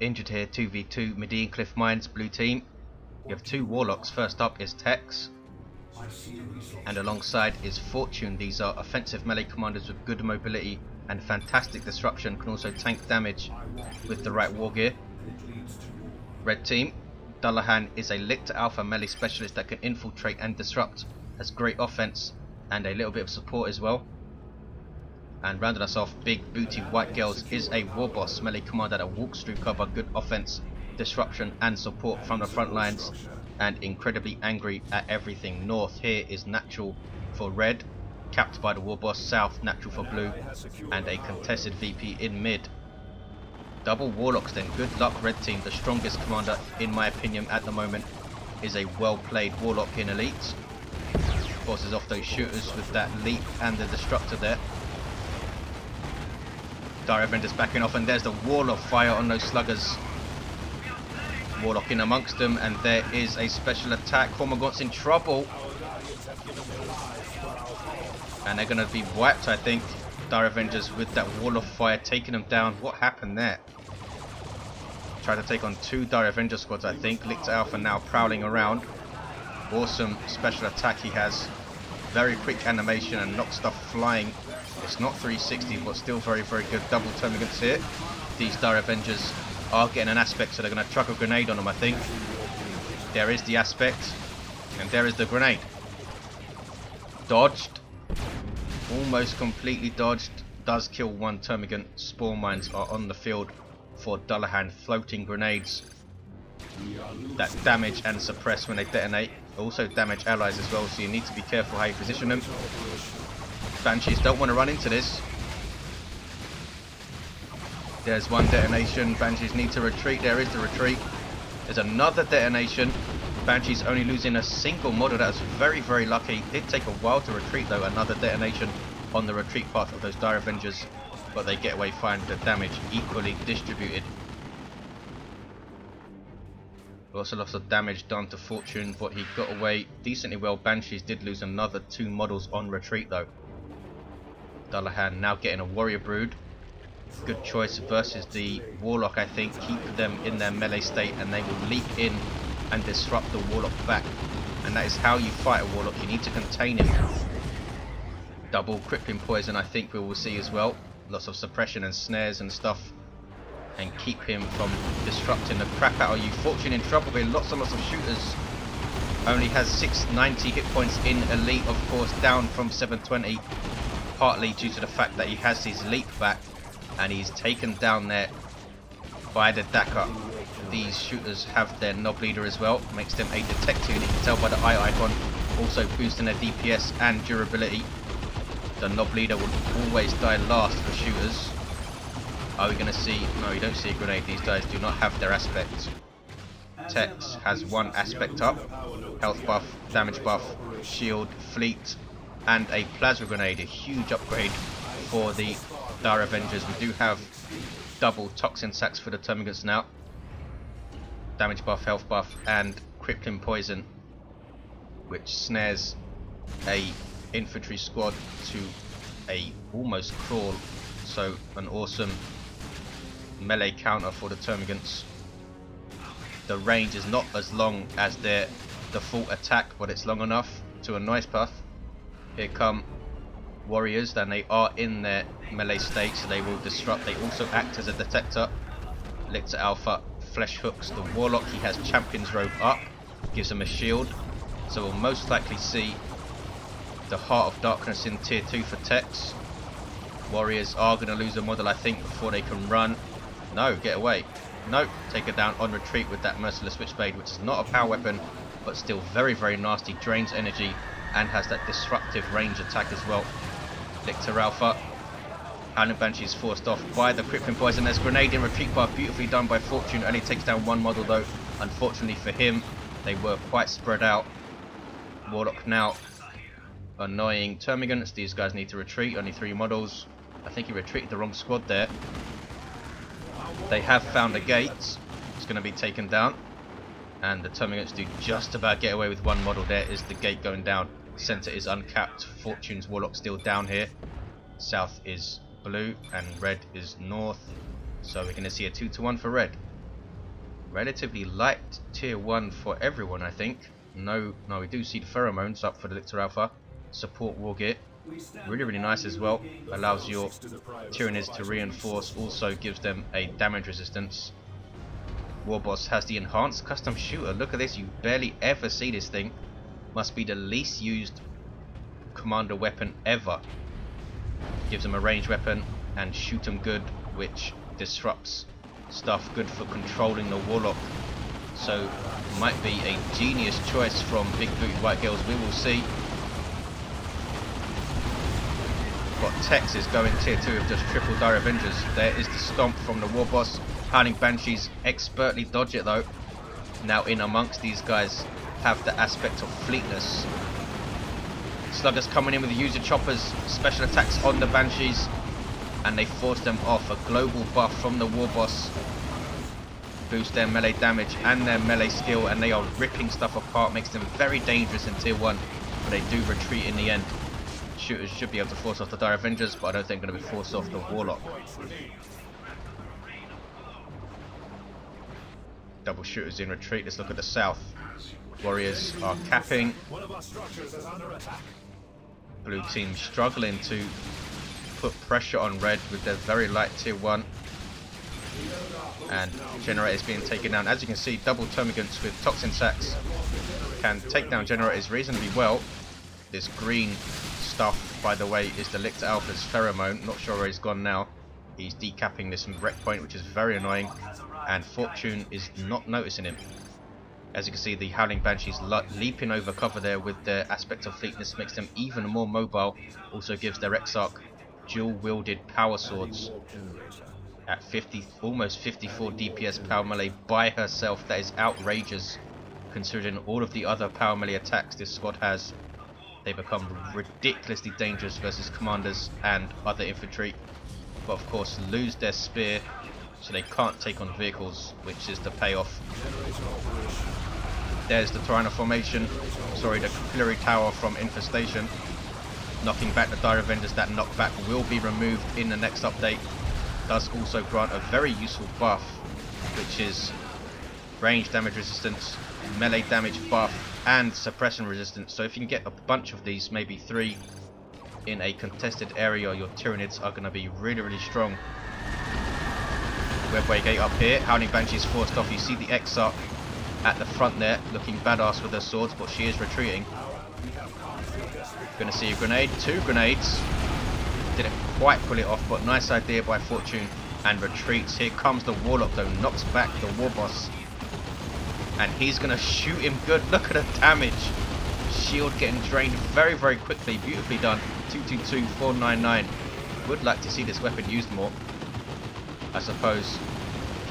injured here. 2v2 Medean Cliff Mines, blue team. You have two Warlocks. First up is Tex, and alongside is For7une. These are offensive melee commanders with good mobility and fantastic disruption, can also tank damage with the right war gear. Red team, Dullahan is a Lictor Alpha melee specialist that can infiltrate and disrupt, has great offense and a little bit of support as well. And rounding us off, big booty white girls is a Warboss melee commander that walks through cover, good offense, disruption and support from the front lines, and incredibly angry at everything. North here is natural for red, capped by the Warboss. South natural for blue, and a contested VP in mid. Double Warlocks then, good luck red team. The strongest commander in my opinion at the moment is a well played Warlock in Elite. Forces off those shooters with that leap and the Destructor there. Dire Avengers backing off, and there's the wall of fire on those sluggers. Warlock in amongst them, and there is a special attack. Cormagaunt's in trouble, and they're going to be wiped, I think. Dire Avengers with that wall of fire taking them down. What happened there? Tried to take on two Dire Avenger squads, I think. Lictor Alpha now prowling around. Awesome special attack he has. Very quick animation and knocks stuff flying. It's not 360, but still very, very good. Double termagants here. These Dire Avengers are getting an aspect, so they're going to chuck a grenade on them, I think. There is the aspect, and there is the grenade. Dodged. Almost completely dodged. Does kill one termagant. Spawn mines are on the field for Dullahan. Floating grenades that damage and suppress when they detonate. Also damage allies as well, so you need to be careful how you position them. Banshees don't want to run into this. There's one detonation. Banshees need to retreat. There is the retreat. There's another detonation. Banshees only losing a single model. That's very, very lucky. Did take a while to retreat though. Another detonation on the retreat path of those Dire Avengers, but they get away fine. The damage equally distributed. Also lots of damage done to For7une, but he got away decently well. Banshees did lose another two models on retreat though. Dullahan now getting a warrior brood. Good choice versus the Warlock, I think. Keep them in their melee state and they will leap in and disrupt the Warlock back. And that is how you fight a Warlock. You need to contain him. Double crippling poison, I think we will see as well. Lots of suppression and snares and stuff. And keep him from disrupting the crap out of you. For7une in trouble here. Lots and lots of shooters. Only has 690 hit points in Elite, of course, down from 720. Partly due to the fact that he has his leap back. And he's taken down there by the Dakar. These shooters have their knob leader as well. Makes them a detector unit. You can tell by the eye icon. Also boosting their DPS and durability. The knob leader will always die last for shooters. Are we going to see... No, you don't see a grenade. These guys do not have their aspect. Tex has one aspect up. Health buff, damage buff, shield, fleet, and a plasma grenade. A huge upgrade for the Dire Avengers. We do have double toxin sacks for the termagants now. Damage buff, health buff, and crippling poison, which snares a infantry squad to a almost crawl. So an awesome melee counter for the termagants. The range is not as long as their default attack, but it's long enough to a nice path. Here come warriors, then they are in their melee state, so they will disrupt. They also act as a detector. Lictor Alpha flesh hooks the Warlock. He has Champion's Robe up, gives him a shield, so we'll most likely see the Heart of Darkness in tier 2 for Tex. Warriors are going to lose a model, I think, before they can run. No, get away. No, take her down on retreat with that Merciless Switchblade, which is not a power weapon, but still very, very nasty. Drains energy and has that disruptive range attack as well. Lictor Alpha. Howling Banshee is forced off by the crippling poison. There's grenade in retreat bar, beautifully done by For7une. Only takes down one model though. Unfortunately for him, they were quite spread out. Warlock now annoying termagants. These guys need to retreat. Only 3 models. I think he retreated the wrong squad there. They have found a gate. It's going to be taken down. And the termagants do just about get away with one model. There is the gate going down. Center is uncapped. For7une's Warlock still down here. South is blue and red is north. So we're going to see a 2-to-1 for red. relatively light tier 1 for everyone, I think. No, we do see the pheromones up for the Lictor Alpha. Support war gear. Really nice as well. Allows your Tyranids to reinforce, also gives them a damage resistance. Warboss has the enhanced custom shooter. Look at this, you barely ever see this thing. Must be the least used commander weapon ever. Gives them a ranged weapon and shoot 'em good, which disrupts stuff, good for controlling the Warlock. So might be a genius choice from Big Booty White Girls, we will see. Got Tex is going tier 2 of just triple Dire Avengers. There is the stomp from the Warboss. Howling Banshees expertly dodge it though. Now in amongst these guys have the aspect of fleetness. Sluggers coming in with the user choppers, special attacks on the Banshees, and they force them off. A global buff from the Warboss boosts their melee damage and their melee skill, and they are ripping stuff apart, makes them very dangerous in tier 1, but they do retreat in the end. Shooters should be able to force off the Dire Avengers, but I don't think they're going to be forced off the Warlock. Double shooters in retreat. Let's look at the south. Warriors are capping. Blue team struggling to put pressure on red with their very light tier 1. And generators being taken down. As you can see, double termagants with toxin sacks can take down generators reasonably well. This green stuff, by the way, is the Lictor Alpha's pheromone. Not sure where he's gone now. He's decapping this wreck point, which is very annoying, and For7une is not noticing him. As you can see, the Howling Banshees leaping over cover there with their aspect of fleetness, makes them even more mobile. Also gives their Exarch dual-wielded power swords at 50, almost 54 DPS power melee by herself. That is outrageous, considering all of the other power melee attacks this squad has. They become ridiculously dangerous versus commanders and other infantry, but of course lose their spear, so they can't take on vehicles, which is the payoff. There's the Tyranids formation, sorry, the Capillary Tower from Infestation, knocking back the Dire Avengers. That knockback will be removed in the next update. Does also grant a very useful buff, which is range damage resistance, melee damage buff, and suppression resistance. So if you can get a bunch of these, maybe 3 in a contested area, your Tyranids are going to be really strong. Webway gate up here. Howling Banshees forced off. You see the Exarch at the front there, looking badass with her swords, but she is retreating. Going to see a grenade, 2 grenades. Didn't quite pull it off, but nice idea by For7une, and retreats. Here comes the Warlock though, knocks back the Warboss, and he's going to shoot him good. Look at the damage. Shield getting drained very quickly. Beautifully done. 222, 499. Would like to see this weapon used more. I suppose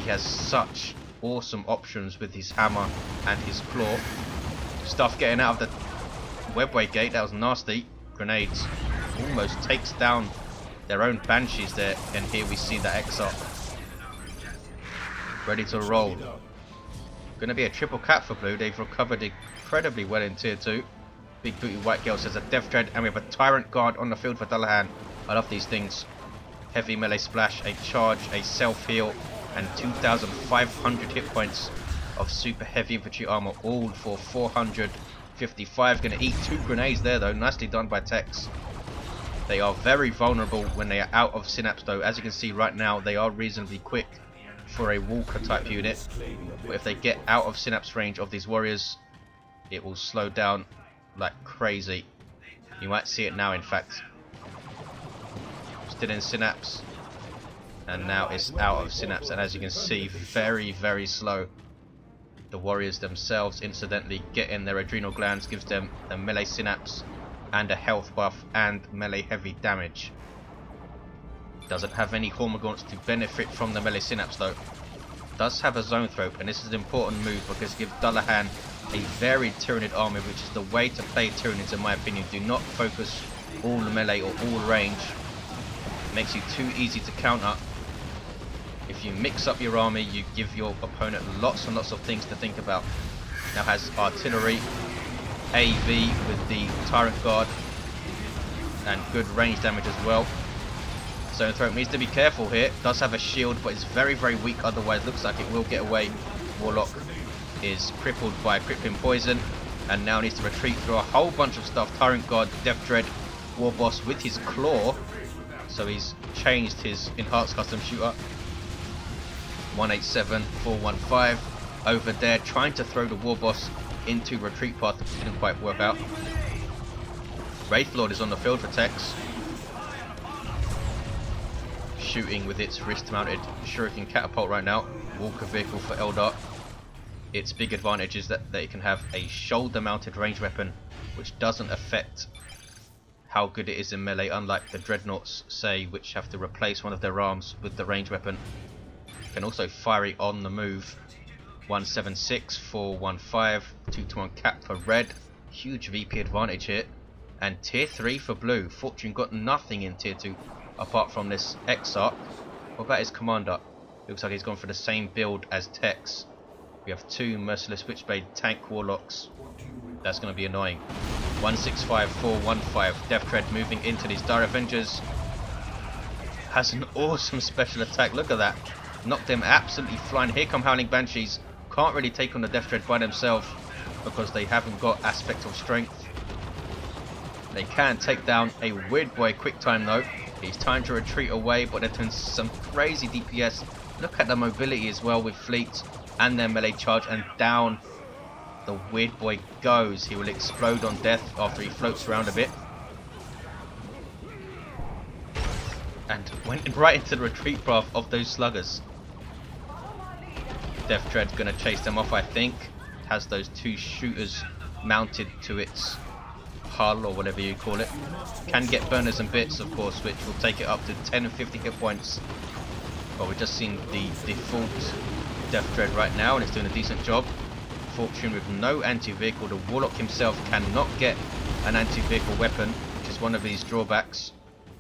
he has such awesome options with his hammer and his claw. Stuff getting out of the Webway gate. That was nasty. Grenades. Almost takes down their own Banshees there, and here we see the Exarch ready to roll. Going to be a triple cap for blue. They've recovered incredibly well in tier 2. Big Booty White Girl says a Death Dread, and we have a Tyrant Guard on the field for Dullahan. I love these things. Heavy melee splash, a charge, a self heal, and 2,500 hit points of super heavy infantry armor, all for 455. Going to eat 2 grenades there though. Nicely done by Tex. They are very vulnerable when they are out of synapse though. As you can see right now, they are reasonably quick for a walker type unit, but if they get out of synapse range of these warriors, it will slow down like crazy. You might see it now, in fact. Still in synapse, and now it's out of synapse, and as you can see, very slow. The warriors themselves incidentally get in their adrenal glands, gives them a melee synapse and a health buff and melee heavy damage. Doesn't have any Hormagaunts to benefit from the melee synapse though. Does have a zone throw, and this is an important move because it gives Dullahan a varied Tyranid army, which is the way to play Tyranids in my opinion. Do not focus all melee or all range. It makes you too easy to counter. If you mix up your army, you give your opponent lots and lots of things to think about. Now has artillery, AV with the Tyrant Guard, and good range damage as well. Zone throw needs to be careful here. Does have a shield, but it's very weak otherwise. Looks like it will get away. Warlock is crippled by crippling poison and now needs to retreat through a whole bunch of stuff. Tyrant Guard, Death Dread, Warboss with his claw. So he's changed his enhanced custom shooter. 187, 415 over there, trying to throw the Warboss into retreat path, which didn't quite work out. Wraithlord is on the field for Tex, shooting with its wrist-mounted shuriken catapult right now. Walker vehicle for Eldar. Its big advantage is that it can have a shoulder-mounted ranged weapon, which doesn't affect how good it is in melee, unlike the Dreadnoughts, say, which have to replace one of their arms with the ranged weapon. Can also fire it on the move. 176, 415, 2-to-1 cap for red. Huge VP advantage here. And tier 3 for blue. For7une got nothing in tier 2 apart from this Exarch. What about his commander? Looks like he's gone for the same build as Tex. We have 2 Merciless Switchblade tank Warlocks. That's going to be annoying. 165, 415. Death Dread moving into these Dire Avengers. Has an awesome special attack. Look at that. Knocked them absolutely flying. Here come Howling Banshees. Can't really take on the Death Dread by themselves because they haven't got aspect of strength. They can take down a Weird Boy quick time though. He's time to retreat away, but they're doing some crazy DPS. Look at the mobility as well with fleet and their melee charge, and down the Weird Boy goes. He will explode on death after he floats around a bit. And went right into the retreat path of those sluggers. Death Dread's going to chase them off, I think. It has those 2 shooters mounted to its hull, or whatever you call it. Can get burners and bits, of course, which will take it up to 10 and 50 hit points. But we've just seen the default Death Dread right now, and it's doing a decent job. For7une with no anti-vehicle. The Warlock himself cannot get an anti-vehicle weapon, which is one of these drawbacks.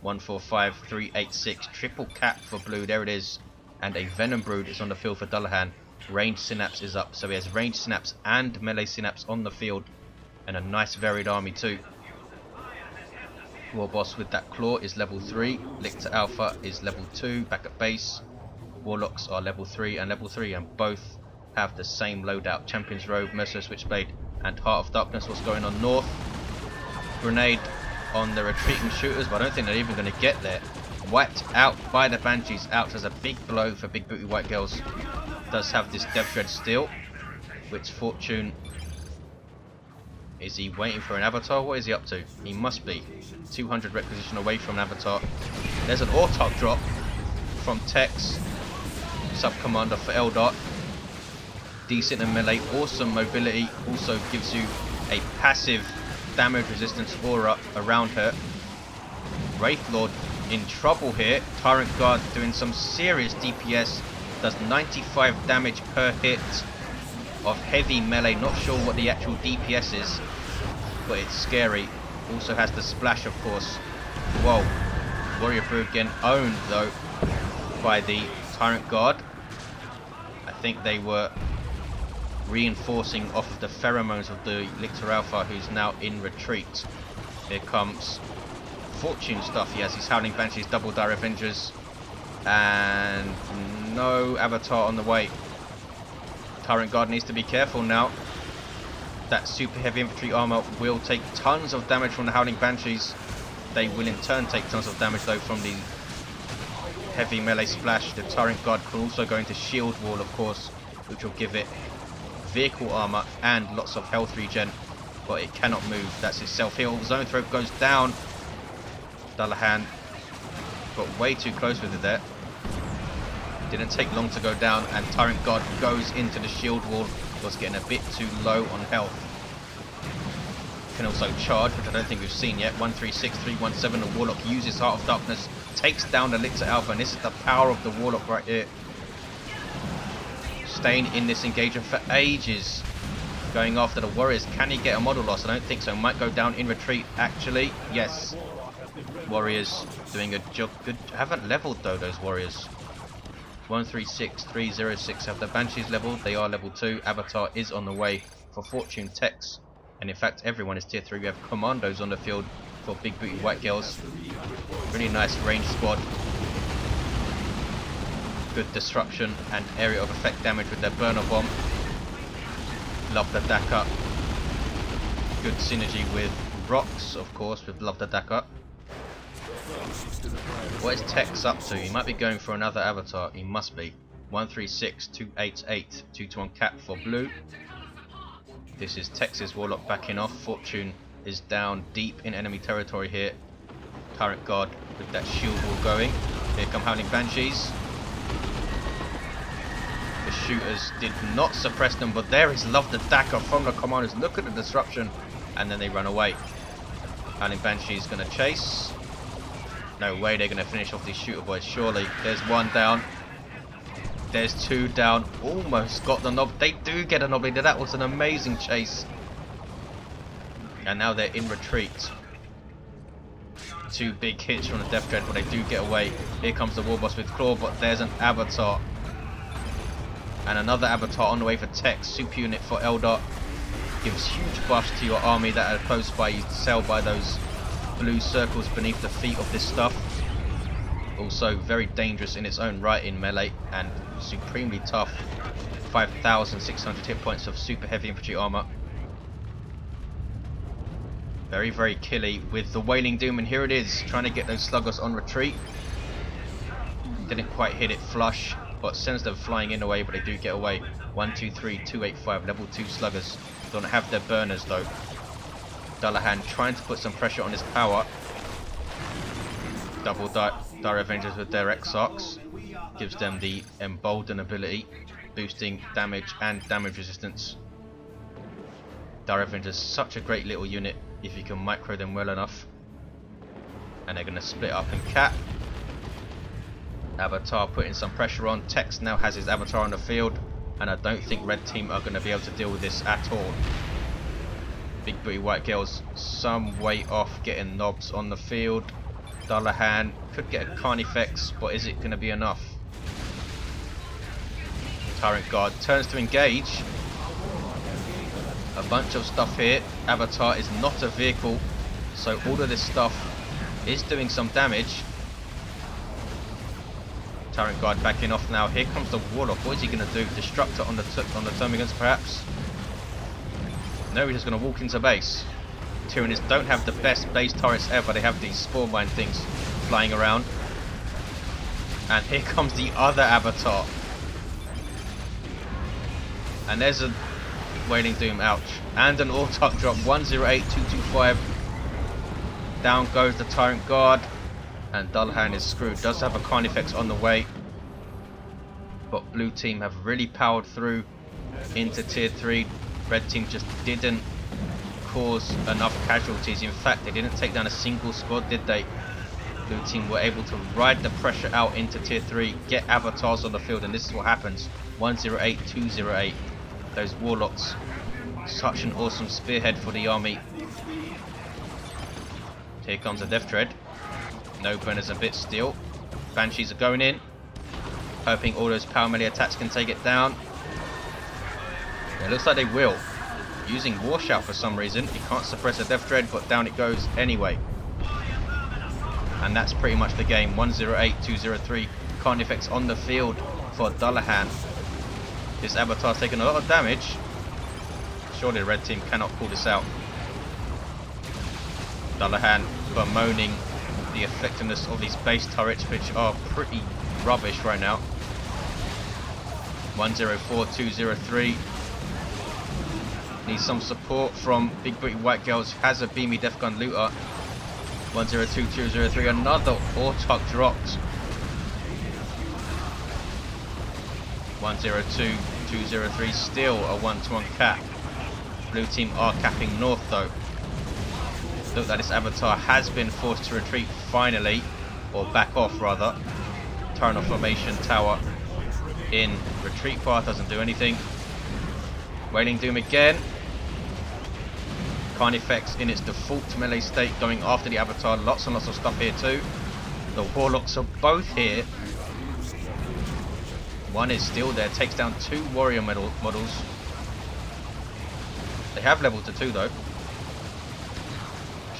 145, 386, triple cap for blue, there it is. And a Venom Brood is on the field for Dullahan. Range Synapse is up, so he has Range Synapse and Melee Synapse on the field. And a nice varied army too. Warboss with that claw is level 3. Lictor Alpha is level 2, back at base. Warlocks are level 3 and level 3, and both have the same loadout. Champion's Robe, Merciless Switchblade, and Heart of Darkness. What's going on north? Grenade on the retreating shooters, but I don't think they're even going to get there. Wiped out by the Banshees. Out as a big blow for Big Booty White Girls. Does have this Death Dread still, which For7une... Is he waiting for an avatar? What is he up to? He must be 200 requisition away from an avatar. There's an Autarch drop from Tex, sub-commander for Eldar. Decent in melee, awesome mobility, also gives you a passive damage resistance aura around her. Wraithlord in trouble here. Tyrant Guard doing some serious DPS, does 95 damage per hit of heavy melee. Not sure what the actual DPS is, but it's scary. Also has the splash, of course. Whoa. Warrior Brood again owned though by the Tyrant Guard. I think they were reinforcing off of the pheromones of the Lictor Alpha, who's now in retreat. Here comes For7une stuff. He has his Howling Banshees, double Dire Avengers, and no avatar on the way. Tyrant Guard needs to be careful now. That super heavy infantry armor will take tons of damage from the Howling Banshees. They will in turn take tons of damage though from the heavy melee splash. The Tyrant Guard can also go into shield wall, of course, which will give it vehicle armor and lots of health regen, but it cannot move. That's his self-heal. Zone Throat goes down. Dullahan got way too close with it there. Didn't take long to go down, and Tyrant Guard goes into the shield wall. Was getting a bit too low on health. Can also charge, which I don't think we've seen yet. 136, 317. The Warlock uses Heart of Darkness, takes down the Lictor Alpha, and this is the power of the Warlock right here. Staying in this engagement for ages. Going after the Warriors. Can he get a model loss? I don't think so. Might go down in retreat, actually. Yes. Warriors doing a job. Good. Haven't leveled though, those Warriors. 136, 306 have the Banshees leveled. They are level 2. Avatar is on the way for For7une, Tex, and in fact everyone is tier 3. We have commandos on the field for Big Booty White Girls. Really nice range squad. Good disruption and area of effect damage with their burner bomb. Love the Daka. Good synergy with rocks, of course, with Love the Daka. What is Tex up to? He might be going for another avatar. He must be. 136, 288, 2-1 cap for blue. This is Tex's Warlock backing off. For7une is down deep in enemy territory here. Turret guard with that shield wall going. Here come Howling Banshees. The shooters did not suppress them, but there is Love the Daka from the commanders. Look at the disruption, and then they run away. Howling Banshees going to chase. No way they're going to finish off these shooter boys, surely. There's one down. There's two down. Almost got the knob. They do get a knob. That was an amazing chase. And now they're in retreat. Two big hits from the Death Dread, but they do get away. Here comes the Warboss with Claw, but there's an Avatar. And another Avatar on the way for Tex. Super unit for Eldar. Gives huge buffs to your army that are close by. You sell by those blue circles beneath the feet of this stuff. Also very dangerous in its own right in melee and supremely tough. 5,600 hit points of super heavy infantry armor. Very, very killy with the Wailing Doom, and here it is, trying to get those sluggers on retreat. Didn't quite hit it flush, but sends them flying in away, but they do get away. 1, 2, 3, 285, level 2 sluggers. Don't have their burners though. Dullahan trying to put some pressure on his power. Double Dire Avengers with their Exarchs. Gives them the Embolden ability, boosting damage and damage resistance. Dire Avengers, such a great little unit if you can micro them well enough. And they're going to split up and cap. Avatar putting some pressure on. Tex now has his Avatar on the field, and I don't think red team are going to be able to deal with this at all. Big booty white girls some way off getting knobs on the field. Dullahan could get a Carnifex, but is it going to be enough? Tyrant Guard turns to engage. A bunch of stuff here. Avatar is not a vehicle, so all of this stuff is doing some damage. Tyrant Guard backing off now. Here comes the Warlock. What is he going to do? Destructor on the Termagants perhaps? No, he's just going to walk into base. Tyranids don't have the best base turrets ever. They have these Spore Mine things flying around. And here comes the other Avatar. And there's a Wailing Doom, ouch. And an Autarch drop, 108225. Down goes the Tyrant Guard. And Dullahan is screwed. Does have a Carnifex on the way. But blue team have really powered through into tier 3. Red team just didn't cause enough casualties. In fact, they didn't take down a single squad, did they? Blue team were able to ride the pressure out into tier 3, get Avatars on the field, and this is what happens. 108, 208. Those Warlocks, such an awesome spearhead for the army. Here comes a Death Dread. No burners a bit still. Banshees are going in, hoping all those power melee attacks can take it down. It looks like they will. Using War Shout for some reason. He can't suppress a Death Dread, but down it goes anyway. And that's pretty much the game. 108, 203. Carnifex on the field for Dullahan. This Avatar's taking a lot of damage. Surely the red team cannot pull this out. Dullahan bemoaning the effectiveness of these base turrets, which are pretty rubbish right now. 104, 203. Needs some support from Big Booty White Girls. Has a beamy Death Gun Looter. 102, 203. Another Autarch dropped. 102, 203. Still a 1-to-1 cap. Blue team are capping north though. Look like this Avatar has been forced to retreat finally. Or back off rather. Turn off formation tower in retreat path. Doesn't do anything. Wailing Doom again. Carnifex in its default melee state going after the Avatar. Lots and lots of stuff here too. The Warlocks are both here. One is still there. Takes down 2 warrior models. They have level to 2 though.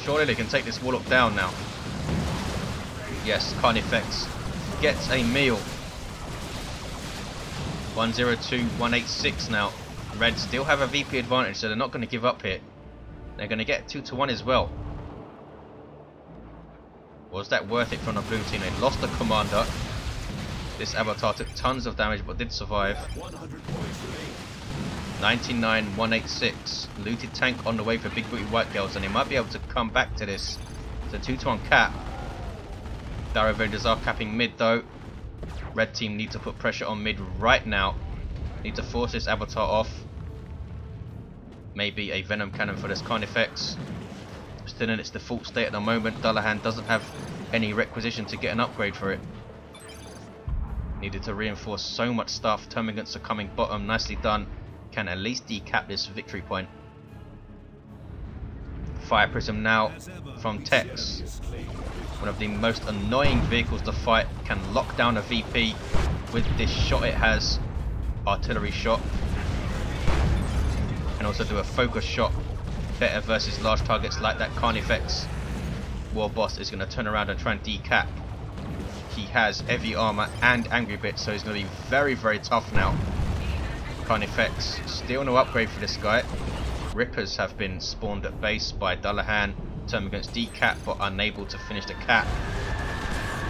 Surely they can take this Warlock down now. Yes, Carnifex gets a meal. 102, 186 now. Red still have a VP advantage, so they're not going to give up here. They're going to get 2-1 as well. Was that worth it from the blue team? They lost the commander. This avatar took tons of damage but did survive. 99, 186. Looted tank on the way for big booty white girls, and they might be able to come back to this. It's a 2-1 cap. Dire Avengers are capping mid though. Red team need to put pressure on mid right now. Need to force this avatar off. Maybe a venom cannon for this Carnifex. Still in its default state at the moment. Dullahan doesn't have any requisition to get an upgrade for it. Needed to reinforce so much stuff. Termagants are coming bottom. Nicely done. Can at least decap this victory point. Fire Prism now from Tex. One of the most annoying vehicles to fight. Can lock down a VP with this shot it has. Artillery shot. Can also do a focus shot. Better versus large targets like that Carnifex. Warboss is going to turn around and try and decap. He has heavy armor and angry bits, so he's going to be very, very tough now. Carnifex, still no upgrade for this guy. Rippers have been spawned at base by Dullahan. Termagants decap but unable to finish the cap.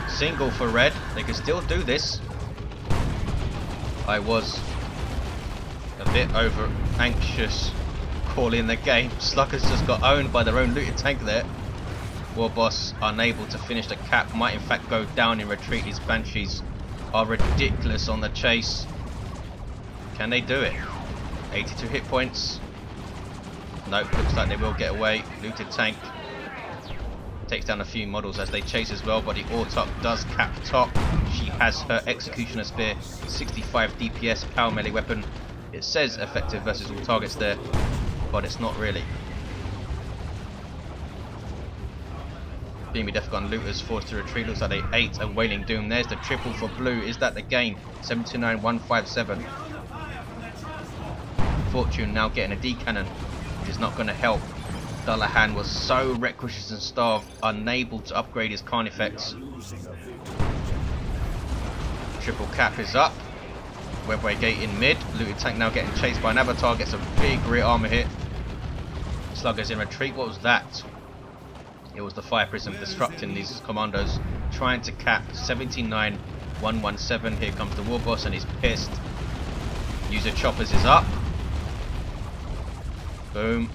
Single for red. They can still do this. I was a bit over anxious calling the game. Sluggers just got owned by their own looted tank there. Warboss unable to finish the cap. Might in fact go down in retreat. These Banshees are ridiculous on the chase. Can they do it? 82 hit points. Nope, looks like they will get away. Looted tank takes down a few models as they chase as well, but the Autark does cap top. She has her Executioner Spear, 65 DPS power melee weapon. It says effective versus all targets there, but it's not really. Beamy Death Gun looters forced to retreat. Looks like they ate a Wailing Doom. There's the triple for blue. Is that the game? 79, 157. For7une now getting a D cannon, which is not going to help. Dullahan was so reckless and starved, unable to upgrade his Carnifex. Triple cap is up. Webway gate in mid. Looted tank now getting chased by an avatar. Gets a big rear armor hit. Sluggers in retreat. What was that? It was the Fire Prism disrupting these commandos. Trying to cap. 79, 117. Here comes the Warboss and he's pissed. User choppers is up. Boom.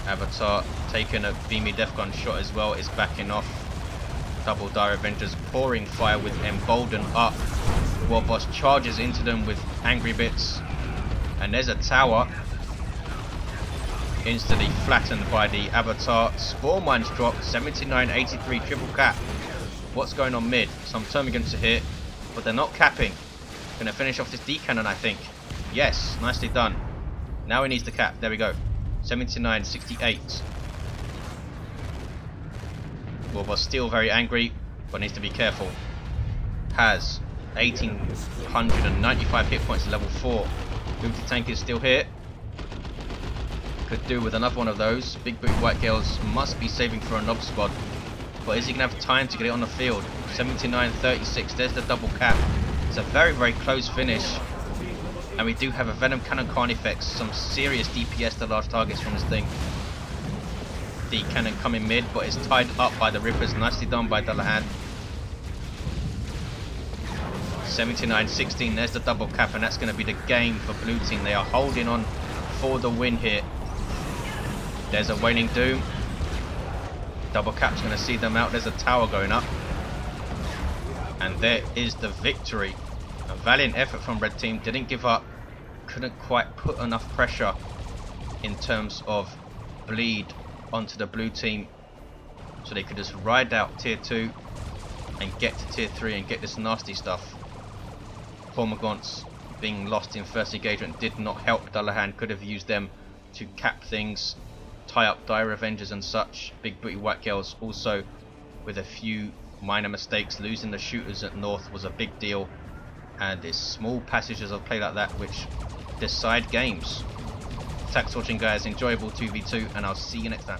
Avatar taking a beamy death gun shot as well, is backing off. Double Dire Avengers pouring fire with Embolden up. Warboss charges into them with angry bits. And there's a tower. Instantly flattened by the Avatar. Spore mines dropped. 79, 83 triple cap. What's going on mid? Some termagants are here, but they're not capping. Gonna finish off this D cannon, I think. Yes, nicely done. Now he needs to cap. There we go. 79, 68. Warboss still very angry, but needs to be careful. Has 1895 hit points at level 4. Looted tank is still here. Could do with another one of those. Big boot white girls must be saving for a knob squad. But is he going to have time to get it on the field? 79, 36. There's the double cap. It's a very, very close finish. And we do have a Venom Cannon Carnifex, some serious DPS to large targets from this thing. The cannon coming mid, but it's tied up by the Rippers. Nicely done by Dullahan. 79-16, there's the double cap, and that's going to be the game for blue team. They are holding on for the win here. There's a Wailing Doom. Double cap's going to see them out. There's a tower going up. And there is the victory. A valiant effort from red team, didn't give up, couldn't quite put enough pressure in terms of bleed onto the blue team, so they could just ride out tier 2 and get to tier 3 and get this nasty stuff. Formagants being lost in first engagement did not help. Dullahan could have used them to cap things, tie up Dire Avengers and such. Big booty white girls also with a few minor mistakes. Losing the shooters at north was a big deal. And it's small passages of play like that which decide games. Thanks for watching guys, enjoyable 2v2, and I'll see you next time.